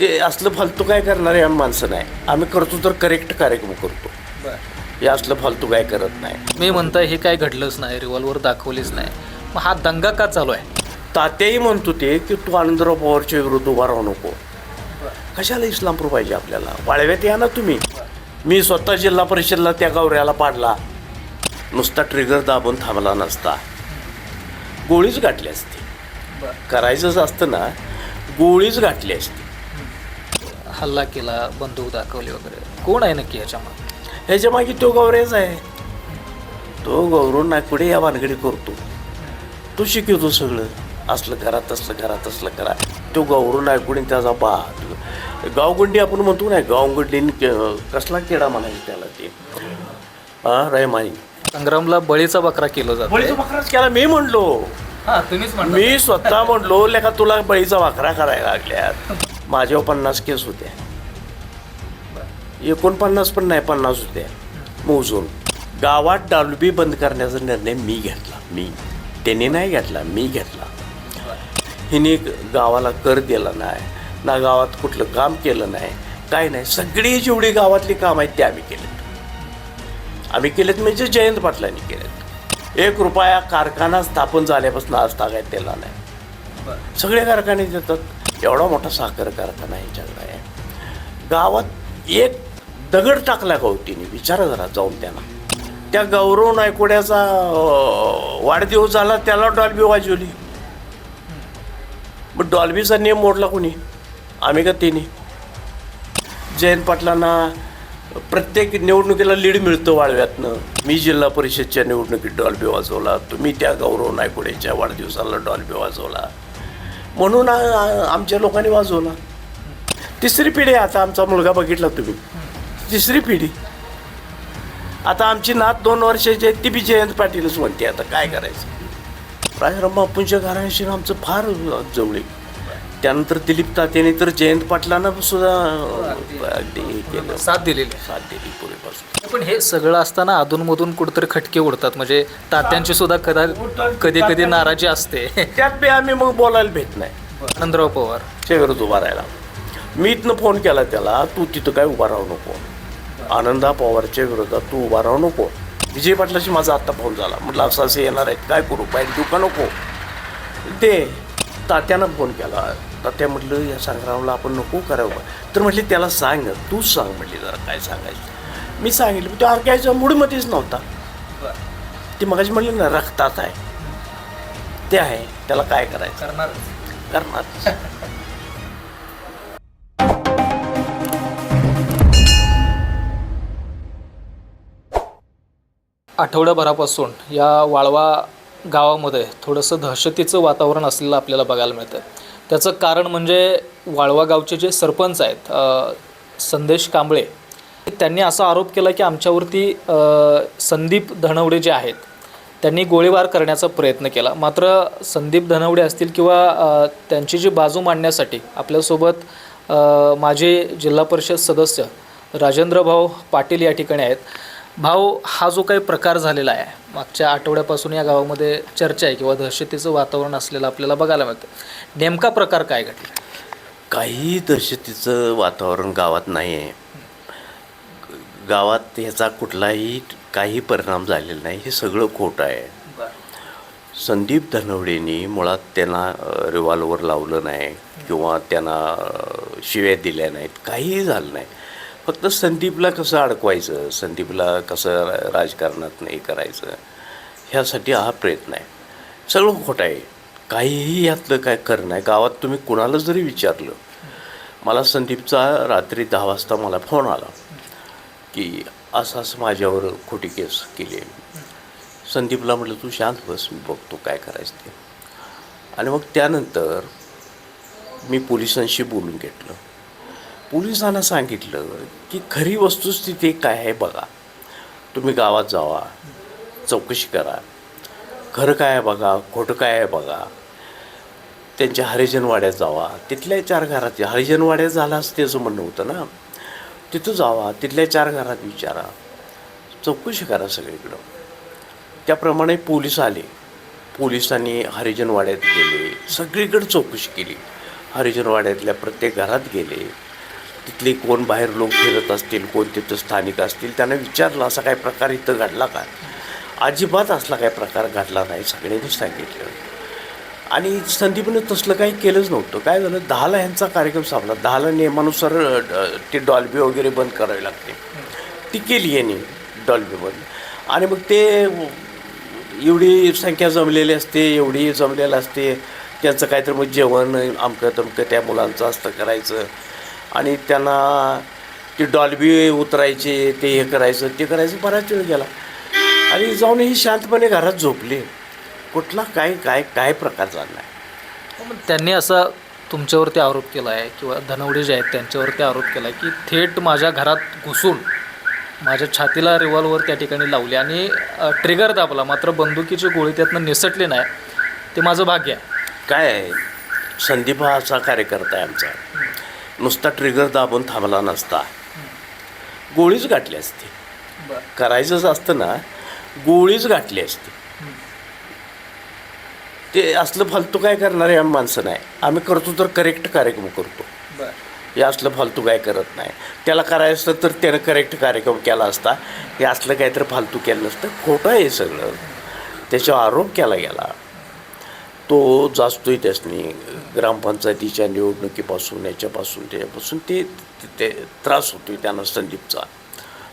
ते असलं फालतू काय करणारे आम्ही माणसं नाही. आम्ही करतो तर करेक्ट कार्यक्रम करतो. हे असलं फालतू काय करत नाही. मी म्हणताय हे काय घडलंच नाही, रिव्हॉल्वर दाखवलीच नाही, मग हा दंगा का चालू आहे? तात्याही म्हणतो ते की तू आनंदराव पवारच्या विरुद्ध उभा राहू नको. कशाला इस्लामपूर पाहिजे आपल्याला? वाळव्यात या ना तुम्ही. मी स्वतः जिल्हा परिषदला त्या गौऱ्याला पाडला, नुसता ट्रिगर दाबून थांबला नसता गोळीच गाठली असती. करायचंच असतं ना, गोळीच गाठली असती. हल्ला केला, बंदूक दाखवली वगैरे, कोण आहे नक्की ह्याच्यामध्ये? ह्याच्या मागे तो गौऱ्याच आहे. तो गौरव नागपुडे या भानगडी करतो. तो शिकवतो सगळं, असलं करा तसलं करा तसलं करा. तो गौरव नागपुडे त्याचा बा गावगुंडी आपण म्हणतो नाही, गावगुंडी कसला किडा म्हणायचं त्याला ते रहमानी. संग्रामला बळीचा बकरा केलं जातं. बळीचा बकराच केला मी म्हणलो. तुम्हीच मी स्वतः म्हणलो लेका तुला बळीचा बकरा करायला लागल्यात. माझ्यावर 50 केस होत्या, 49 पण नाही 50 होत्या मोजून. गावात डॉल्बी बंद करण्याचा निर्णय मी घेतला. त्याने नाही घेतला, मी घेतला. हिने गावाला कर दिला नाही ना, गावात कुठलं काम केलं नाही, काय नाही. सगळी जेवढी गावातली काम आहेत ते आम्ही केलेत म्हणजे जयंत पाटलांनी केलेत. 1 रुपया कारखाना स्थापन झाल्यापासून आज तागायत त्याला नाही. सगळे कारखाने देतात. एवढा मोठा साखर कारखाना ह्याच्याकडे आहे. गावात एक दगड टाकला गवतीने, विचारा जरा जाऊन त्यांना. त्या गौरव नायकोड्याचा वाढदिवस झाला, त्याला डॉल्बी वाजवली. मग डॉल्बीचा नियम मोडला कोणी? आम्ही का तिने? जयंत पाटलांना प्रत्येक निवडणुकीला लीड मिळतं वाळव्यातनं. मी जिल्हा परिषदच्या निवडणुकीत डॉल्बी वाजवला, तुम्ही त्या गौरव नायकोड्याच्या वाढदिवसाला डॉल्बी वाजवला, म्हणून आमच्या लोकांनी वाजवला. 3री पिढी आता. आमचा मुलगा बघितला तुम्ही, 3री पिढी. आता आमची नात 2 वर्षाची आहे, ती बी जयंत पाटीलच म्हणते. आता काय करायचं? राजाराम बापूंच्या घराण्याशी आमचं फार जवळ. त्यानंतर दिलीप तात्याने तर जयंत पाटलांना सुद्धा अगदी हे केलं, साथ दिली पूर्वीपासून. पण हे सगळं असताना अधूनमधून कुठेतरी खटके उडतात. म्हणजे तात्यांची सुद्धा कधी कधी नाराजी असते. त्यात बी आम्ही मग बोलायला भेट नाही. आनंदराव पवार च्या विरोधात उभा राहायला मी इथनं फोन केला त्याला, तू तिथं काय उभा राहू नको, आनंदा पवारच्या विरोधात तू उभा राहू नको. विजय पाटलाशी माझा आत्ता फोन झाला, म्हटलं असं असं येणार आहेत, काय करू, बाहेर देऊ का नको? ते तात्यानं फोन केला. तात्या म्हटलं या संग्रामला आपण नको करावं. तर म्हटले त्याला सांग, तूच सांग म्हटली जरा काय सांगायचं. मी सांगितलं, तो अर्ग्याच्या मूडमध्येच नव्हता. ती मगाशी म्हटली ना रक्तात आहे, ते आहे, त्याला काय करायचं करणार. आठवड्याभरापासून या वाळवा गावामध्ये थोडंसं दहशतीचं वातावरण असलेलं आपल्याला बघायला मिळतं. त्याचं कारण म्हणजे वाळवा गावचे जे सरपंच आहेत संदेश कांबळे, त्यांनी असा आरोप केला की आमच्यावरती संदीप धनवडे जे आहेत त्यांनी गोळीबार करण्याचा प्रयत्न केला. मात्र संदीप धनवडे असतील किंवा त्यांची जी बाजू मांडण्यासाठी आपल्यासोबत माजी जिल्हा परिषद सदस्य राजेंद्रभाऊ पाटील या ठिकाणी आहेत. भाऊ, हा जो काही प्रकार झालेला आहे, मागच्या आठवड्यापासून या गावामध्ये चर्चा आहे किंवा दहशतीचं वातावरण असलेलं आपल्याला बघायला मिळतं. नेमका प्रकार काय घडला? काही दहशतीचं वातावरण गावात नाही आहे. गावात ह्याचा कुठलाही काही परिणाम झालेला नाही. हे सगळं खोटं आहे. संदीप धनवडेंनी मुळात त्यांना रिव्हॉल्वर लावलं नाही किंवा त्यांना शिव्या दिल्या नाहीत, काहीही झालं नाही. फक्त संदीपला कसं अडकवायचं, संदीपला कसं राजकारणात नाही करायचं, ह्यासाठी हा प्रयत्न आहे. सगळं खोटं आहे. काहीही यातलं काय खरं नाही. गावात तुम्ही कुणाला जरी विचारलं, मला संदीपचा रात्री 10 वाजता मला फोन आला की असं असं माझ्यावर खोटी केस केली आहे. संदीपला म्हटलं तू शांत बस, मी बघतो काय करायचं ते. आणि मग त्यानंतर मी पोलिसांशी बोलून घेतलं. पोलिसांना सांगितलं की खरी वस्तुस्थिती काय आहे बघा, तुम्ही गावात जावा, चौकशी करा, खरं काय आहे बघा, खोटं काय आहे बघा. त्यांच्या हरिजनवाड्यात जावा, तिथल्या 4 घरात, हरिजनवाड्यात झाला असं त्याचं म्हणणं होतं ना, तिथं जावा, तिथल्या 4 घरात विचारा, चौकशी करा सगळीकडं. त्याप्रमाणे पोलीस आले. पोलिसांनी हरिजनवाड्यात गेले, सगळीकडे चौकशी केली. हरिजनवाड्यातल्या प्रत्येक घरात गेले. तिथले कोण बाहेर लोक फिरत असतील, कोण तिथं स्थानिक असतील, त्यांना विचारलं असा काय प्रकार इथं घडला का. अजिबात असला काय प्रकार घडला नाही, सगळ्यांनी सांगितलं. आणि संदीपनं तसलं काही केलंच नव्हतं. काय झालं, 10ला ह्यांचा कार्यक्रम संपला. 10ला नियमानुसार ते डॉल्बी वगैरे बंद करावी लागते. ती केली यांनी डॉल्बी बंद. आणि मग ते एवढी संख्या जमलेली असते, एवढी जमलेलं असते, त्यांचं काहीतरी मग जेवण अमकं तमकं त्या मुलांचं असतं करायचं. आणि त्यांना ते डॉल्बी उतरायचे, ते हे करायचं ते करायचं, बराच वेळ गेला. आणि जाऊन ही शांतपणे घरात झोपले. कुठला काय काय काय प्रकार झाला नाही. मग त्यांनी असा तुमच्यावरती आरोप केला आहे किंवा धनवडे जे आहेत त्यांच्यावरती आरोप केला आहे की थेट माझ्या घरात घुसून माझ्या छातीला रिव्हॉल्वर त्या ठिकाणी लावली आणि ट्रिगर दाबला, मात्र बंदुकीची गोळी त्यातनं निसटली नाही. ते माझं भाग्य आहे. काय आहे, संदीप हा असा कार्यकर्ता आहे आमचा, नुसता ट्रिगर दाबून थांबला नसता, गोळीच गाठली असती. करायचंच असतं ना, गोळीच गाठली असती. ते असलं फालतू काय करणारे आम्ही माणसं नाही. आम्ही करतो तर करेक्ट कार्यक्रम करतो. हे असलं फालतू काय करत नाही. त्याला करायचं असतं तर त्यानं करेक्ट कार्यक्रम केला असता. हे असलं काहीतरी फालतू केलं नसतं. खोटं आहे सगळं. त्याच्यावर आरोप केला गेला. तो जास्तोय त्यासनी ग्रामपंचायतीच्या निवडणुकीपासून याच्यापासून त्याच्यापासून ते त्रास होतोय त्यांना. संदीपचा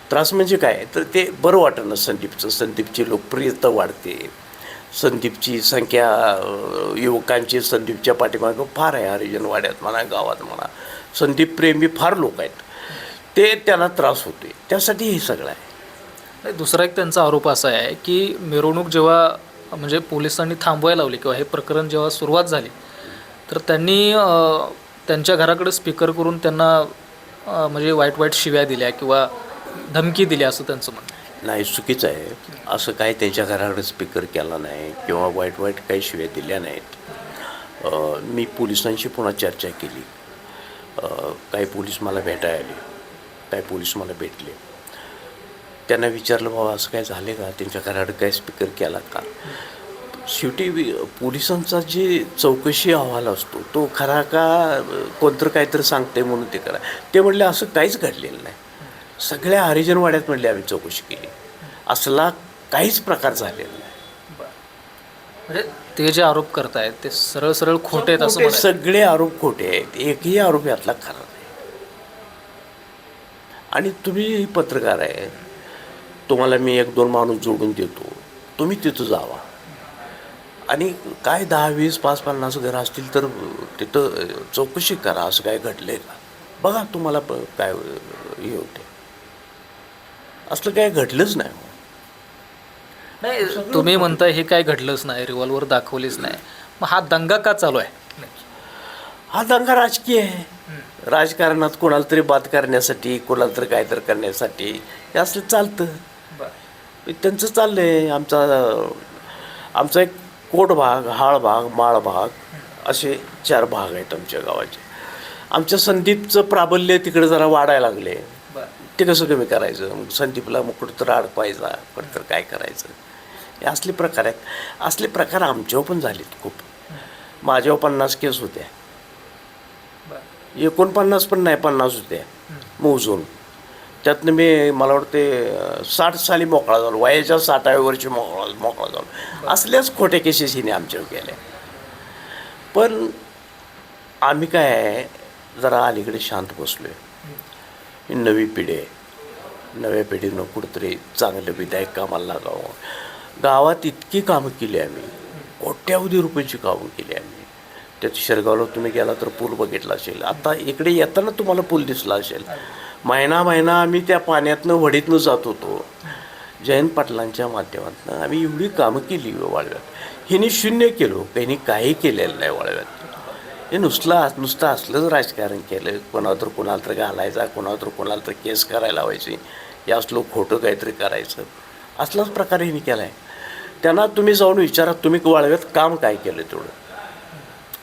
त्रास म्हणजे काय तर ते बरं वाटणं संदीपचं. संदीपची लोकप्रियता वाढते, संदीपची संख्या युवकांची संदीपच्या पाठीमागं फार आहे. हरिजनवाड्यात म्हणा, गावात म्हणा, संदीप प्रेमी फार लोक आहेत. ते त्यांना त्रास होतोय, त्यासाठी हे सगळं आहे. दुसरा एक त्यांचा आरोप असा आहे की मिरवणूक जेव्हा म्हणजे पोलिसांनी थांबवायला लावली किंवा हे प्रकरण जेव्हा सुरुवात झाली तर त्यांनी त्यांच्या घराकडे स्पीकर करून त्यांना म्हणजे वाईट वाईट शिव्या दिल्या किंवा धमकी दिली असं त्यांचं म्हणणं. नाही, चुकीचं आहे. असं काही त्यांच्या घराकडे स्पीकर केला नाही किंवा वाईट वाईट काही शिव्या दिल्या नाहीत. मी पोलिसांशी पुन्हा चर्चा केली. काही पोलीस मला भेटायला आले, काही पोलीस मला भेटले. त्यांना विचारलं, बाबा असं काय झाले का, त्यांच्या घराकडे काय स्पीकर केला का. शेवटी पोलिसांचा जे चौकशी अहवाल असतो तो खरा का कोणतं काहीतरी सांगते म्हणून ते करा. ते म्हणले असं काहीच घडलेलं नाही. सगळ्या हरिजनवाड्यात म्हणले आम्ही चौकशी केली, असला काहीच प्रकार झालेला नाही. म्हणजे ते जे आरोप करतायत ते सरळ सरळ खोटे आहेत असं खोटे, सगळे आरोप खोटे आहेत. एकही आरोप यातला खरा नाही. आणि तुम्ही पत्रकार आहे, तुम्हाला मी 1-2 माणूस जोडून देतो, तुम्ही तिथं जावा आणि काय 10, 20, 5-50 घरं असतील तर तिथं चौकशी करा, असं काय घडलंय का बघा, तुम्हाला काय हे होते. असलं काय घडलंच नाही. नाही, तुम्ही म्हणताय हे काय घडलंच नाही, रिव्हॉल्वर दाखवलीच नाही, मग हा दंगा का चालू आहे. हा दंगा राजकीय आहे. राजकारणात कोणाला तरी बात करण्यासाठी, कोणाला तरी काहीतरी करण्यासाठी हे असलं चालतं. त्यांचं चाललं आहे. आमचा एक कोट भाग, हाळ भाग, माळ भाग असे 4 भाग आहेत आमच्या गावाचे. आमच्या संदीपचं प्राबल्य तिकडे जरा वाढायला लागले. ते कसं कमी करायचं, मग संदीपला मग कुठं तर अडकवायचा, कुठं तर काय करायचं, हे असले प्रकार आहेत. असले प्रकार आमच्यावर पण झालेत खूप. माझ्यावर 50 केस होत्या, 49 पण नाही 50 होत्या मोजून. त्यातनं मला वाटते 60 साली मोकळा झालो, वयाच्या 60व्या वर्षी मोकळा झालो. असल्याच खोट्या केसेस हिने आमच्यावर केल्या. पण आम्ही काय आहे, जरा अलीकडे शांत बसलो आहे. ही नवी पिढी आहे, नव्या पिढीनं कुठंतरी चांगलं विधायक कामाला लागावं. गावात इतकी कामं केली आम्ही, कोट्यावधी रुपयांची कामं केली आम्ही. त्यात शिरगावला तुम्ही गेला तर पूल बघितला असेल, आता इकडे येताना तुम्हाला पूल दिसला असेल. महिना आम्ही त्या पाण्यातनं वडीतनं जात होतो. जयंत पाटलांच्या माध्यमातून आम्ही एवढी कामं केली वाळव्यात. हिने 0 केलो, त्यांनी काही केलेलं नाही वाळव्यात. हे नुसतं असलंच राजकारण केलं. कोणाला तर घालायचा, कोणाला तर केस करायला लावायची, हे असलं खोटं काहीतरी करायचं, असलाच प्रकार हिने केला आहे. त्यांना तुम्ही जाऊन विचारा, तुम्ही वाळव्यात काम काय केलं, तेवढं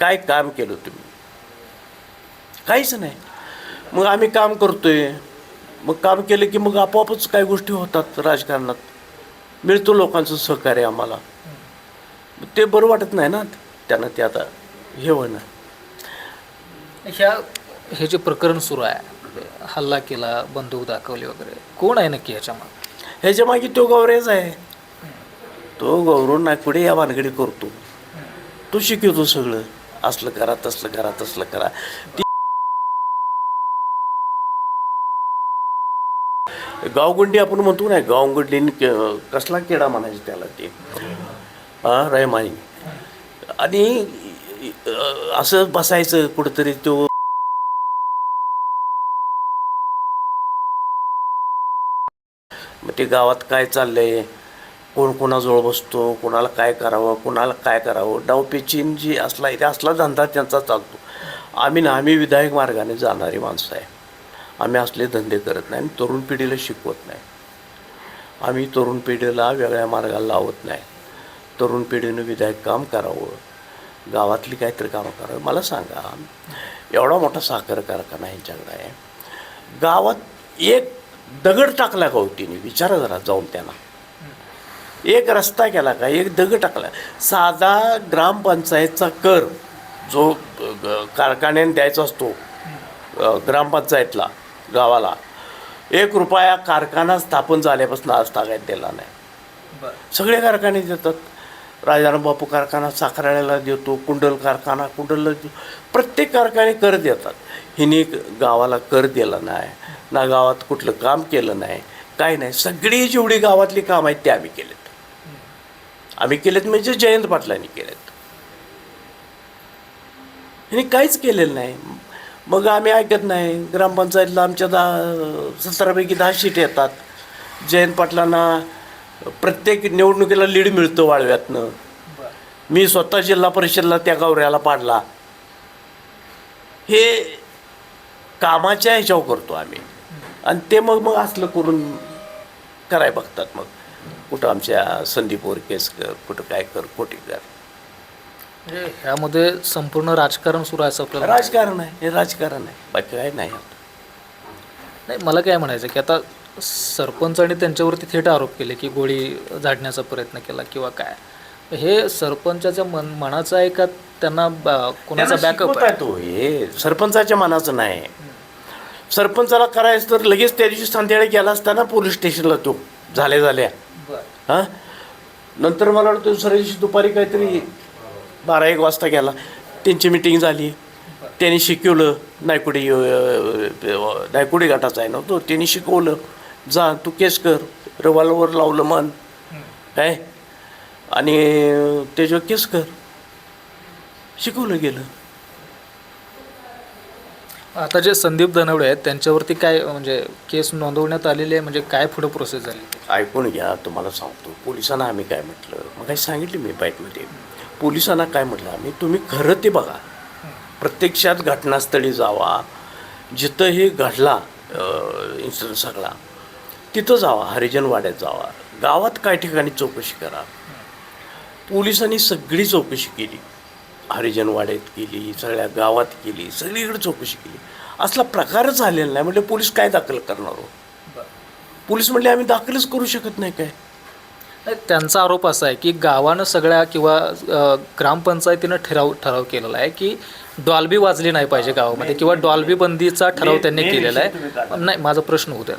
काय काम केलं तुम्ही, काहीच नाही. मग आम्ही काम करतोय, मग काम केलं की मग आपोआपच काही गोष्टी होतात राजकारणात, मिळतो लोकांचं सहकार्य आम्हाला. ते बरं वाटत नाही ना त्यांना, ते आता हे होणं. हे जे प्रकरण सुरू आहे, हल्ला केला, बंदूक दाखवली वगैरे, कोण आहे नक्की ह्याच्यामागे? ह्याच्या मागे तो गौरेच आहे. तो गौरव नागपुडे या भानगडी करतो. तो शिकवतो सगळं, असलं करा, तसलं करा, तसलं करा. गावगुंडी आपण म्हणतो नाही, गावगुंडीने कसला किडा म्हणायचं त्याला ते रयमानी. आणि असं बसायचं कुठंतरी. तो मग ते गावात काय चाललंय, कोण कोणाजवळ बसतो, कोणाला काय करावं, कोणाला काय करावं, डावपेचीन जी असला धंदा त्यांचा चालतो. आम्ही विधायक मार्गाने जाणारी माणसं आहे. आम्ही असले धंदे करत नाही आणि तरुण पिढीला शिकवत नाही. आम्ही तरुण पिढीला वेगळ्या मार्गाला लावत नाही. तरुण पिढीनं विधायक काम करावं, गावातली काहीतरी कामं करावं. मला सांगा, एवढा मोठा साखर कारखाना ह्यांच्याकडे आहे. गावात एक दगड टाकला का होतीने, विचारा जरा जाऊन त्यांना. एक रस्ता केला का, एक दगड टाकला. साधा ग्रामपंचायतचा कर जो कारखान्याने द्यायचा असतो ग्रामपंचायतला, गावाला, 1 रुपया कारखाना स्थापन झाल्यापासून आज तागायत दिला नाही. सगळे कारखाने देतात. राजाराम बापू कारखाना साखराळ्याला देतो, कुंडल कारखाना कुंडलला देतो. प्रत्येक कारखाने कर देतात. हिने गावाला कर दिला नाही ना, गावात कुठलं काम केलं नाही, काय नाही. सगळी जेवढी गावातली काम आहेत ते आम्ही केलेत. आम्ही केलेत म्हणजे जयंत पाटलांनी केलेत. हिने काहीच केलेलं नाही. मग आम्ही ऐकत नाही. ग्रामपंचायतला आमच्या 17पैकी 10 सीट येतात. जयंत पाटलांना प्रत्येक निवडणुकीला लीड मिळतं वाळव्यातनं. मी स्वतः जिल्हा परिषदला त्या गौऱ्याला पाडला. हे कामाच्या ह्याच्यावर करतो आम्ही. आणि ते मग असलं करून कराय बघतात. मग कुठं आमच्या संदीपवर केस कर, कुठं काय कर, खोटी कर. म्हणजे ह्यामध्ये संपूर्ण राजकारण सुरू आहे असं आपल्याला? राजकारण आहे, हे राजकारण आहे, बाकी काय नाही. नाही, मला काय म्हणायचं की आता सरपंचाने त्यांच्यावरती थेट आरोप केले की गोळी झाडण्याचा प्रयत्न केला किंवा काय. हे सरपंचाच्या मनाचं आहे का त्यांना कोणाचा बॅकअप आहे? तो हे सरपंचाच्या मनाचं नाही. सरपंचाला करायचं तर लगेच त्या दिवशी संध्याकाळी गेला असताना पोलीस स्टेशनला तो झाल्या हां. नंतर मला वाटतं दुसऱ्या दिवशी दुपारी काहीतरी 12-1 वाजता गेला. त्यांची मिटिंग झाली. त्यांनी शिकवलं. नायकुडी गटाचा आहे ना तो. त्यांनी शिकवलं, जा तू केस कर, रिव्हॉल्वर लावलं मन काय, आणि त्याच्यावर केस कर. शिकवलं गेलं. आता जे संदीप धनवडे आहेत त्यांच्यावरती काय म्हणजे केस नोंदवण्यात आलेली आहे, म्हणजे काय पुढे प्रोसेस झाली? ऐकून घ्या, तुम्हाला सांगतो. पोलिसांना आम्ही काय म्हटलं, मग काही सांगितलं मी बाईटमध्ये. पोलिसांना काय म्हटलं आम्ही, तुम्ही खरं ते बघा, प्रत्यक्षात घटनास्थळी जावा, जिथं हे घडला इन्सिडंट सगळा तिथं जावा, हरिजनवाड्यात जावा, गावात काय ठिकाणी चौकशी करा. पोलिसांनी सगळी चौकशी केली. हरिजनवाड्यात केली, सगळ्या गावात केली, सगळीकडे चौकशी केली. असला प्रकारच झालेला नाही. म्हणजे पोलीस काय दाखल करणार हो? पोलीस म्हणले आम्ही दाखलच करू शकत नाही. काय त्यांचा आरोप असा आहे की गावानं सगळ्या किंवा ग्रामपंचायतीनं ठराव केलेला आहे की डॉल्बी वाजली नाही पाहिजे गावामध्ये, किंवा डॉल्बी बंदीचा ठराव त्यांनी केलेला आहे. नाही, माझा प्रश्न होता,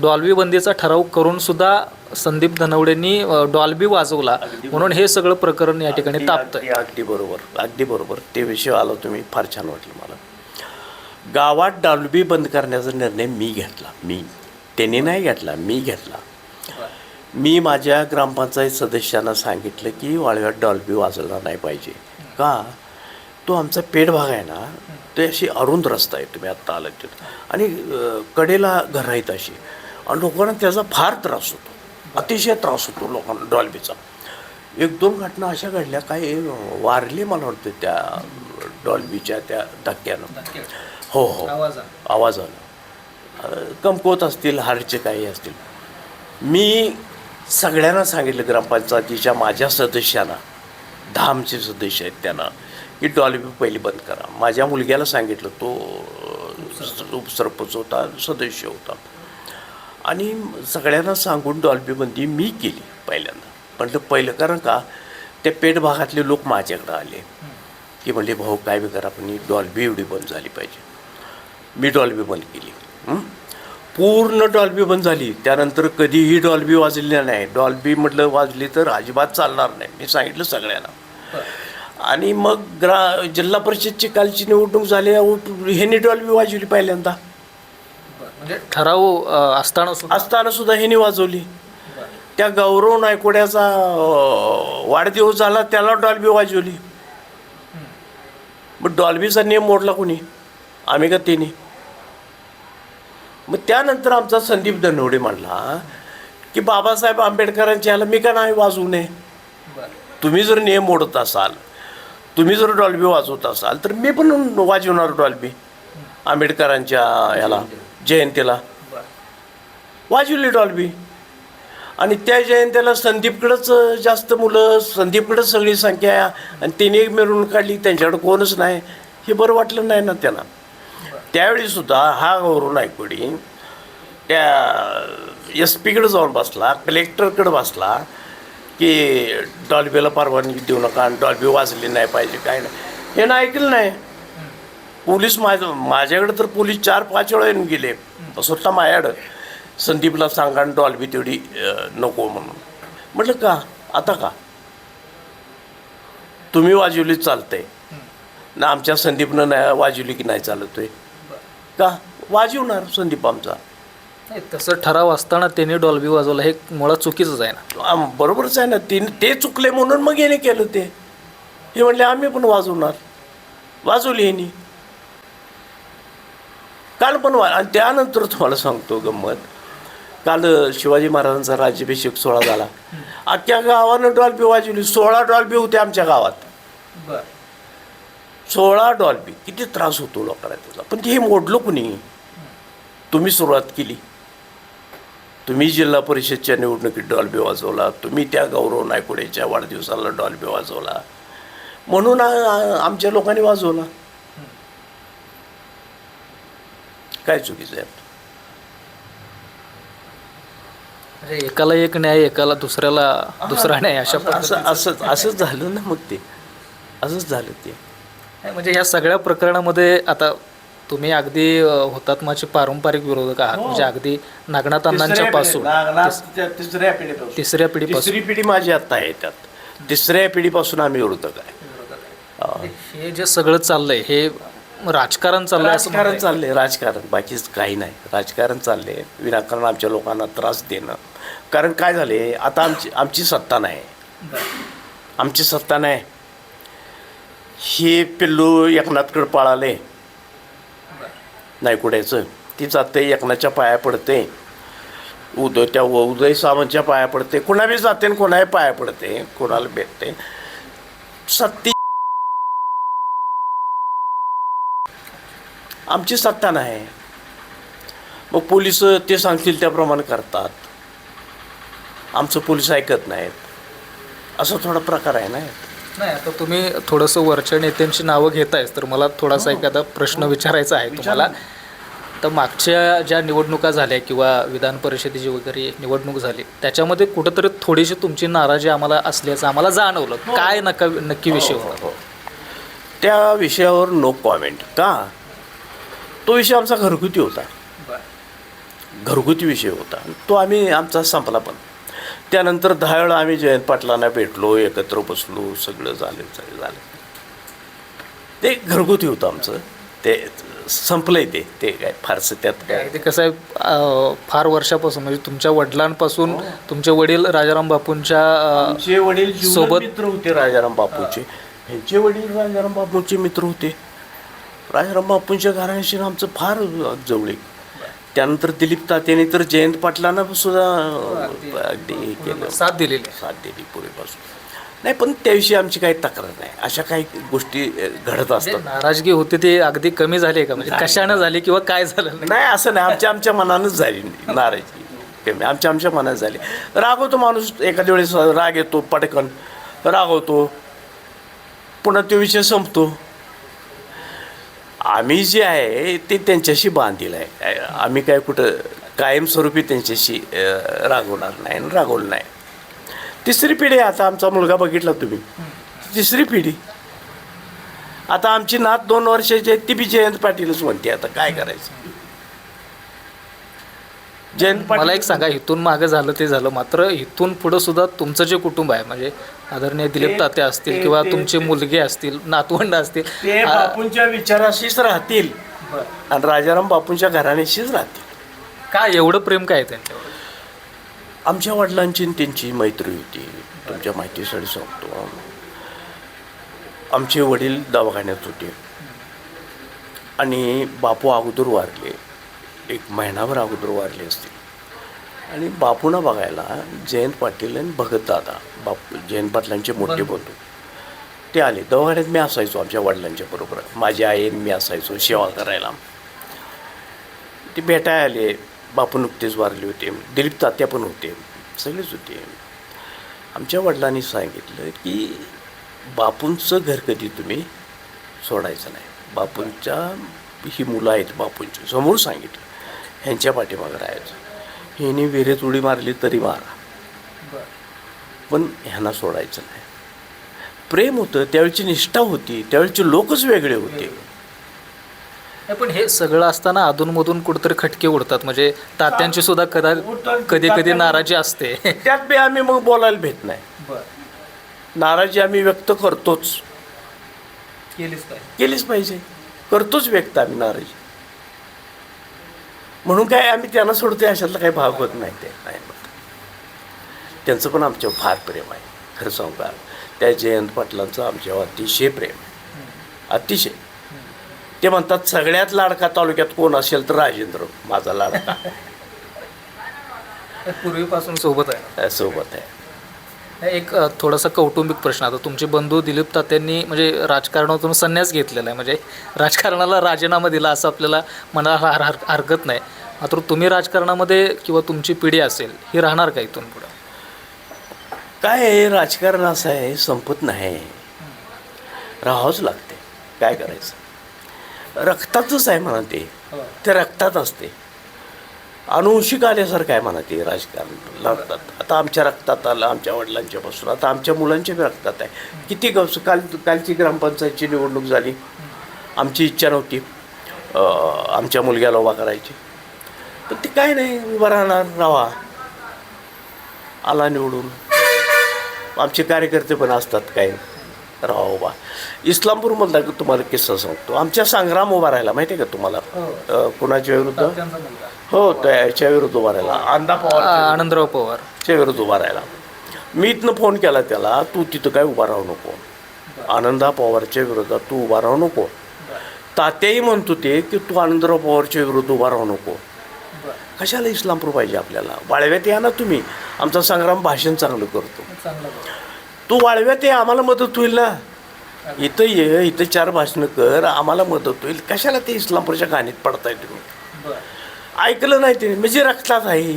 डॉल्बी बंदीचा ठराव करून सुद्धा संदीप धनवडेंनी डॉल्बी वाजवला म्हणून हे सगळं प्रकरण या ठिकाणी तापतंय. अगदी बरोबर ते विषय आला तुम्ही, फार छान वाटलं मला. गावात डॉल्बी बंद करण्याचा निर्णय मी घेतला. त्यांनी नाही घेतला, मी घेतला. मी माझ्या ग्रामपंचायत सदस्यांना सांगितलं की वाळव्यात डॉल्बी वाजवला नाही पाहिजे. का? तो आमचा पेठ भाग आहे ना, ते अशी अरुंद रस्ता आहे, तुम्ही आत्ता आलात तिथं, आणि कडेला घरं आहेत अशी, आणि लोकांना त्याचा फार त्रास होतो, अतिशय त्रास होतो लोकांना डॉल्बीचा. 1-2 घटना अशा घडल्या, काय वारले मला वाटतं त्या डॉल्बीच्या त्या धक्क्यानं. हो, आवाजानं कमकुवत असतील, हाडचे काही असतील. मी सगळ्यांना सांगितलं ग्रामपंचायतीच्या माझ्या सदस्यांना, 10 आमचे सदस्य आहेत त्यांना, की डॉल्बी पहिली बंद करा. माझ्या मुलग्याला सांगितलं, तो उपसरपंच होता, सदस्य होता, आणि सगळ्यांना सांगून डॉल्बी बंदी मी केली पहिल्यांदा. म्हटलं पहिलं, कारण का त्या पेठ भागातले लोक माझ्याकडं आले. की म्हणले भाऊ काय बी करा पण ही डॉल्बी एवढी बंद झाली पाहिजे. मी डॉल्बी बंद केली. पूर्ण डॉल्बी बंद झाली. त्यानंतर कधीही डॉल्बी वाजली नाही. डॉल्बी म्हटलं वाजली तर अजिबात चालणार नाही, मी सांगितलं सगळ्यांना. आणि मग जिल्हा परिषदची कालची निवडणूक झाली, ह्याने डॉल्बी वाजवली पहिल्यांदा. म्हणजे ठराव असताना सुद्धा ह्याने वाजवली. त्या गौरव नायकोड्याचा वाढदिवस झाला त्याला डॉल्बी वाजवली. मग डॉल्बीचा नियम मोडला कोणी? आम्ही का तिने? मग त्यानंतर आमचा संदीप धनवडे म्हणला की बाबासाहेब आंबेडकरांच्या ह्याला मी का नाही वाजवू नये? तुम्ही जर नियम मोडत असाल, तुम्ही जर डॉल्बी वाजवत असाल तर मी पण वाजवणार डॉल्बी. आंबेडकरांच्या ह्याला जयंतीला वाजवली डॉल्बी. आणि त्या जयंतीला संदीपकडंच जास्त मुलं, संदीपकडंच सगळी संख्या आहे आणि तिने मिरवणूक काढली, त्यांच्याकडं कोणच नाही. हे बरं वाटलं नाही ना त्यांना. त्यावेळीसुद्धा हा गौरव नायकोडी त्या एस पीकडे जाऊन बसला, कलेक्टरकडे बसला की डॉल्बीला परवानगी देऊ नका आणि डॉल्बी वाजली नाही पाहिजे, काय नाही. हे ना ऐकलं नाही. पोलीस माझ्याकडे तर पोलीस 4-5 वेळा येऊन गेले स्वतः माझ्याकडं, संदीपला सांगा आणि डॉल्बी तेवढी नको म्हणून. म्हटलं का आता का तुम्ही वाजवली चालतंय ना, आमच्या संदीपनं नाही वाजवली की नाही चालतोय का? वाजवणार संदीप आमचा. तसं ठराव असताना त्यांनी डॉल्बी वाजवलं हे मुळात चुकीचंच आहे ना. बरोबरच आहे ना. ते चुकले म्हणून मग याने केलं ते. हे म्हणले आम्ही पण वाजवणार, वाजवली ह्यानी काल पण आणि त्यानंतर तुम्हाला सांगतो गंमत, काल शिवाजी महाराजांचा राज्याभिषेक सोहळा झाला. अख्ख्या गावानं डॉल्बी वाजवली. 16 डॉल्बी होते आमच्या गावात. 16 डॉल्बी. किती त्रास होतो लोकांना त्याचा. पण हे मोडलं कुणी? तुम्ही सुरुवात केली. तुम्ही जिल्हा परिषदच्या निवडणुकीत डॉल्बी वाजवला, तुम्ही त्या गौरव नायकोडेच्या वाढदिवसाला डॉल्बी वाजवला, म्हणून आमच्या लोकांनी वाजवला. काय चुकीचं आहे? म्हणजे एकाला एक न्याय, एकाला दुसऱ्याला दुसरा न्याय, अशा असंच झालं ना. मग ते असंच झालं ते. म्हणजे ह्या सगळ्या प्रकरणामध्ये आता तुम्ही अगदी हुतात्माचे पारंपरिक विरोधक आहात. म्हणजे अगदी नागनाथ अण्णांच्या पासून तिसऱ्या पिढीपासून. तिसरी पिढी माझी आता आहे. त्यात 3ऱ्या पिढीपासून आम्ही विरोधक आहे. हे जे सगळं चाललंय हे राजकारण चाललंय असं राजकारण चाललंय. राजकारण, बाकीच काही नाही. राजकारण चाललंय विनाकारण आमच्या लोकांना त्रास देणं. कारण काय झाले आता आमची सत्ता नाही. आमची सत्ता नाही. हे पिल्लू एकनाथकडे पळाले नायकोड्याचं. ती जाते एकनाथच्या पाया पडते, उदय सावंतच्या पाया पडते, कुणा बी जाते आणि कोणाही पाया पडते, कोणाला भेटते. सत्ती आमची सत्ता नाही. मग पोलीस ते सांगतील त्याप्रमाणे करतात. आमचं पोलीस ऐकत नाहीत. असं थोडा प्रकार आहे ना. नाही, आता तुम्ही थोडंसं वरच्या नेत्यांची नावं घेतायच तर मला थोडासा एखादा प्रश्न विचारायचा आहे तुम्हाला. तर मागच्या ज्या निवडणुका झाल्या किंवा विधान परिषदेची वगैरे निवडणूक झाली त्याच्यामध्ये कुठंतरी थोडीशी तुमची नाराजी आम्हाला असल्याचं आम्हाला जाणवलं. काय नक्की विषय होता? त्या विषयावर नो कॉमेंट. का? तो विषय आमचा घरगुती होता. घरगुती विषय होता. तो आमचा संपला. पण त्यानंतर 10 वेळा आम्ही जयंत पाटलांना भेटलो, एकत्र बसलो, सगळं झालं. ते घरगुती होतं आमचं. ते संपलंय. ते काय फारसं त्यात काय. ते कसं आहे फार वर्षापासून म्हणजे तुमच्या वडिलांपासून तुमचे वडील राजाराम बापूंच्या वडील सोबत मित्र होते. राजाराम बापूचे ह्यांचे वडील राजाराम बापूंचे मित्र होते. राजाराम बापूंच्या घराण्याशी आमचं फार जवळीक. त्यानंतर दिलीप तात्याने तर जयंत पाटलांना सुद्धा अगदी हे केलं, साथ दिली पूर्वीपासून. नाही, पण त्याविषयी आमची काही तक्रार नाही. अशा काही गोष्टी घडत असतात. नाराजगी होती ती अगदी कमी झाली का? म्हणजे कशानं झाली किंवा काय झालं? नाही, असं नाही. आमच्या मनानंच झाली नाराजगी कमी. आमच्या मनात झाली. रागवतो माणूस एखाद्या वेळेस, राग येतो, पटकन रागवतो, पुन्हा तो विषय संपतो. आम्ही जे आहे ते त्यांच्याशी बांधील आहे. आम्ही काय कुठं कायमस्वरूपी त्यांच्याशी रागवणार नाही आणि रागवलं नाही. 3री पिढी आता आमचा मुलगा बघितला तुम्ही, 3री पिढी. आता आमची नात 2 वर्षाची आहे, ती बी जयंत पाटीलच म्हणते. आता काय करायचं? जयंत मला पाटील. एक सांगा, इथून मागं झालं ते झालं, मात्र इथून पुढं सुद्धा तुमचं जे कुटुंब आहे म्हणजे आदरणीय दिलीप तात्या असतील किंवा तुमचे मुलगे असतील, नातवंड असतील, ते बापूंच्या विचाराशीच राहतील आणि राजाराम बापूंच्या घराण्याशीच राहतील. काय एवढं प्रेम काय आहे त्यांच्यावर? आमच्या वडिलांची आणि त्यांची मैत्री होती. तुमच्या माहितीसाठी सांगतो, आमचे वडील दवाखान्यात होते आणि बापू अगोदर वारले, 1 महिनाभर अगोदर वारले असतील. आणि बापूंना बघायला जयंत पाटील आणि भगत दादा, बापू जयंत पाटलांचे मोठे बंधू, ते आले. दवाखान्यात मी असायचो आमच्या वडिलांच्या बरोबर, माझी आई आणि मी असायचो सेवा करायला. ते भेटायला आले. बापू नुकतेच वारले होते, दिलीप तात्या पण होते, सगळेच होते. आमच्या वडिलांनी सांगितलं की बापूंचं घर कधी तुम्ही सोडायचं नाही. बापूंच्या ही मुलं आहेत, बापूंची समोर सांगितलं, ह्यांच्या पाठीमागं राहायचं. ह्याने विहिरीत उडी मारली तरी मारा, पण ह्यांना सोडायचं नाही. प्रेम होतं, त्यावेळची निष्ठा होती, त्यावेळचे लोकच वेगळे होते. पण हे सगळं असताना अधूनमधून कुठेतरी खटके उडतात, म्हणजे तात्यांची सुद्धा कधी कधी नाराजी असते. त्यात बी आम्ही मग बोलायला भेट नाही. नाराजी आम्ही व्यक्त करतोच, केलीच पाहिजे, करतोच व्यक्त आम्ही नाराजी. म्हणून काय आम्ही त्यांना सोडतोय अशातला काही भाग होत नाही. ते नाही मग त्यांचं पण आमच्यावर फार प्रेम आहे. खरं सांगू का, त्या जयंत पाटलांचं आमच्यावर अतिशय प्रेम आहे, अतिशय. ते म्हणतात सगळ्यात लाडका तालुक्यात कोण असेल तर राजेंद्र माझा लाडका. पूर्वीपासून सोबत आहे. सोबत आहे. एक थोडासा कौटुंबिक प्रश्न. आता तुमचे बंधू दिलीप तात्यांनी म्हणजे राजकारणातून संन्यास घेतलेला आहे, म्हणजे राजकारणाला राजीनामा दिला असं आपल्याला म्हणायला हरकत नाही. मात्र तुम्ही राजकारणामध्ये किंवा तुमची पिढी असेल ही राहणार का इथून पुढं? काय आहे, राजकारण असं आहे, संपत नाही, राहावंच लागते. काय करायचं, रक्तातच आहे म्हणा. ते रक्तात असते, अनुवंशिक आल्यासारखं आहे म्हणा. ते राजकारण लागतात. आता आमच्या रक्तात आलं, आमच्या वडिलांच्यापासून, आता आमच्या मुलांच्या बी रक्तात आहे. किती कालची ग्रामपंचायतची निवडणूक झाली, आमची इच्छा नव्हती आमच्या मुलग्याला उभा करायची, पण ते काय नाही, उभा राहणार, राहा, आला निवडून. आमचे कार्यकर्ते पण असतात, काय राहा उभा. इस्लामपूरमधला तुम्हाला किस्सा सांगतो. आमच्या संग्राम उभा राहिला, माहिती आहे का तुम्हाला? कुणाच्या विरुद्ध? हो, त्याच्या विरुद्ध उभा राहिला, आनंदराव पवारच्या विरुद्ध उभा राहिला. मी इथनं फोन केला त्याला, तू तिथं काय उभा राहू नको, आनंदराव पवारच्या विरोधात तू उभा राहू नको. तात्याही म्हणतो ते की तू आनंदराव पवारच्या विरुद्ध उभा राहू नको. कशाला इस्लामपूर पाहिजे आपल्याला? वाळव्यात या ना तुम्ही, आमचा संग्राम भाषण चांगलं करतो. तू वाळव्यात या, आम्हाला मदत होईल ना. इथं ये, इथं 4 भाषणं कर, आम्हाला मदत होईल. कशाला ते इस्लामपूरच्या गाणीत पडताय तुम्ही? ऐकलं नाही ते, म्हणजे रक्तात आहे,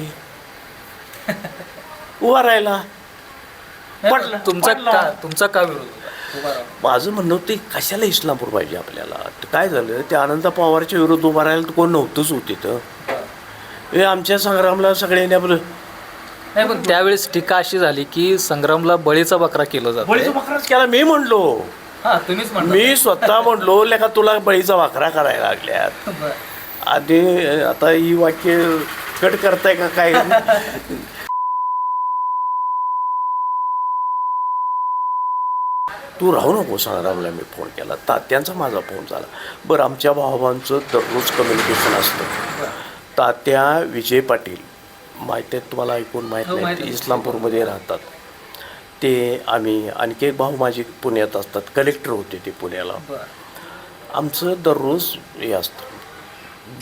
उभा राहिला. तुमचा का विरोध? माझं म्हणणं होतं कशाला इस्लामपूर पाहिजे आपल्याला? काय झालं, ते आनंद पवारच्या विरुद्ध उभा राहिला तर कोण नव्हतंच होते. तर हे आमच्या संग्रामला सगळ्यांनी आपलं नाही, पण त्यावेळेस टीका अशी झाली की संग्रामला बळीचा बकरा केला जातो. बळीचा बकराच केला मी म्हणलो. तुम्हीच मी स्वतः म्हणलो, लेका तुला बळीचा बकरा करायला लागल्यात. आणि आता ही वाक्य कट करताय का काय? तू राहू नको संग्रामला मी फोन केला, तात्यांचा माझा फोन झाला. बरं, आमच्या भावांचं दररोज कम्युनिकेशन असतं. तात्या विजय पाटील माहिती आहे तुम्हाला, ऐकून माहीत नाही, ते इस्लामपूरमध्ये राहतात. ते आम्ही आणखी एक भाऊ माझे पुण्यात असतात, कलेक्टर होते ते पुण्याला. आमचं दररोज हे असतं,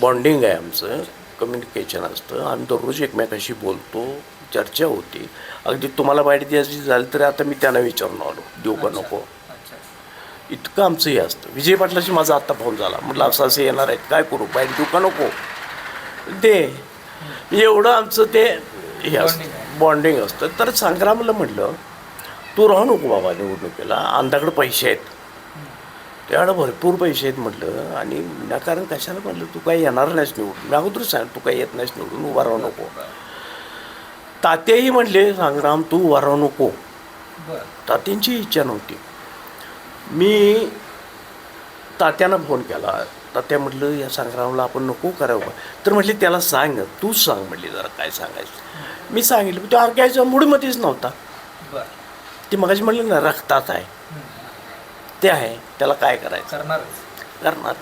बॉन्डिंग आहे आमचं, कम्युनिकेशन असतं. आम्ही दररोज एकमेकाशी बोलतो, चर्चा होती. अगदी तुम्हाला बाईट द्यायची झाली तरी आता मी त्यांना विचारून आलो, देऊ का नको, इतकं आमचं हे असतं. विजय पाटलाशी माझा आत्ता फोन झाला, म्हटलं असं असं येणार आहेत, काय करू, बाईट देऊ का नको, दे. एवढं आमचं ते हे असतं, बॉन्डिंग असतं. तर संग्रामला म्हटलं तू राहू नको बाबा निवडणुकीला, अंधाकडे पैसे आहेत, त्याकडं भरपूर पैसे आहेत म्हटलं, आणि विनाकारण कशाला म्हटलं तू काही येणार नाहीस निवडून, मी अगोदर सांग तू काही येत नाहीस निवडून, उभा राहू नको. तात्याही म्हटले संग्राम तू उभा राहू नको. तात्यांची इच्छा नव्हती. मी तात्यानं फोन केला. तात्या म्हटलं या संग्रामला आपण नको करावं. तर म्हटले त्याला सांग, तूच सांग म्हटली जरा काय सांगायचं. मी सांगितलं तो अर्ग्याच्या मूडमध्येच नव्हता. ती मगाशी म्हटलं ना रक्तात आहे ते आहे, त्याला काय करायचं करणार.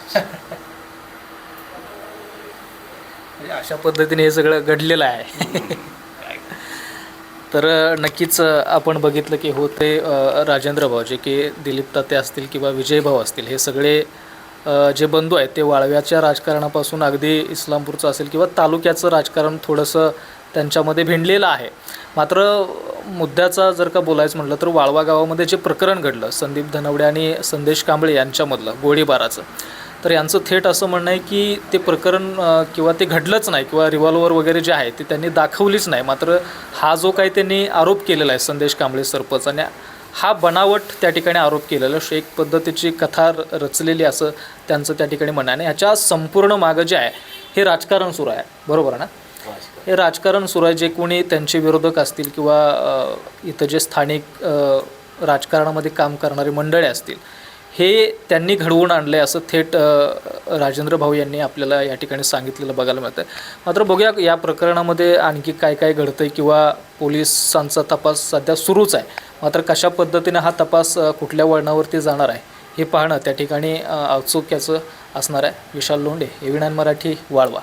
अशा पद्धतीने हे सगळं घडलेलं आहे. तर नक्कीच आपण बघितलं की होते राजेंद्र भाऊ जे की दिलीप तात्या असतील किंवा विजय भाऊ असतील, हे सगळे जे बंधू आहेत ते वाळव्याच्या राजकारणापासून अगदी इस्लामपूरचं असेल किंवा तालुक्याचं राजकारण थोडंसं त्यांच्यामध्ये भिनलेलं आहे. मात्र मुद्द्याचा जर का बोलायचं म्हटलं तर वाळवा गावामध्ये जे प्रकरण घडलं संदीप धनवडे आणि संदेश कांबळे यांच्यामधलं गोळीबाराचं, तर यांचं थेट असं म्हणणं आहे की ते प्रकरण किंवा ते घडलंच नाही किंवा रिव्हॉल्वर वगैरे जे आहे ते त्यांनी दाखवलीच नाही. मात्र हा जो काही त्यांनी आरोप केलेला आहे संदेश कांबळे सरपंच, आणि हा बनावट त्या ठिकाणी आरोप केलेला, एक पद्धतीची कथा रचलेली असं त्यांचं त्या ठिकाणी म्हणणं आहे. आणि ह्याच्या संपूर्ण मागं जे आहे हे राजकारण सुरू आहे, बरोबर ना? हे राजकारण सुरू आहे. जे कोणी त्यांचे विरोधक असतील किंवा इथं जे स्थानिक राजकारणामध्ये काम करणारे मंडळी असतील, हे त्यांनी घडवून आणलं आहे असं थेट राजेंद्र भाऊ यांनी आपल्याला या ठिकाणी सांगितलेलं बघायला मिळतं आहे. मात्र बघूया या प्रकरणामध्ये आणखी काय काय घडतं आहे किंवा पोलिसांचा तपास सध्या सुरूच आहे. मात्र कशा पद्धतीने हा तपास कुठल्या वळणावरती जाणार आहे हे पाहणं त्या ठिकाणी औत्सुक्याचं असणार आहे. विशाल लोंढे, AV9 मराठी, वाळवा.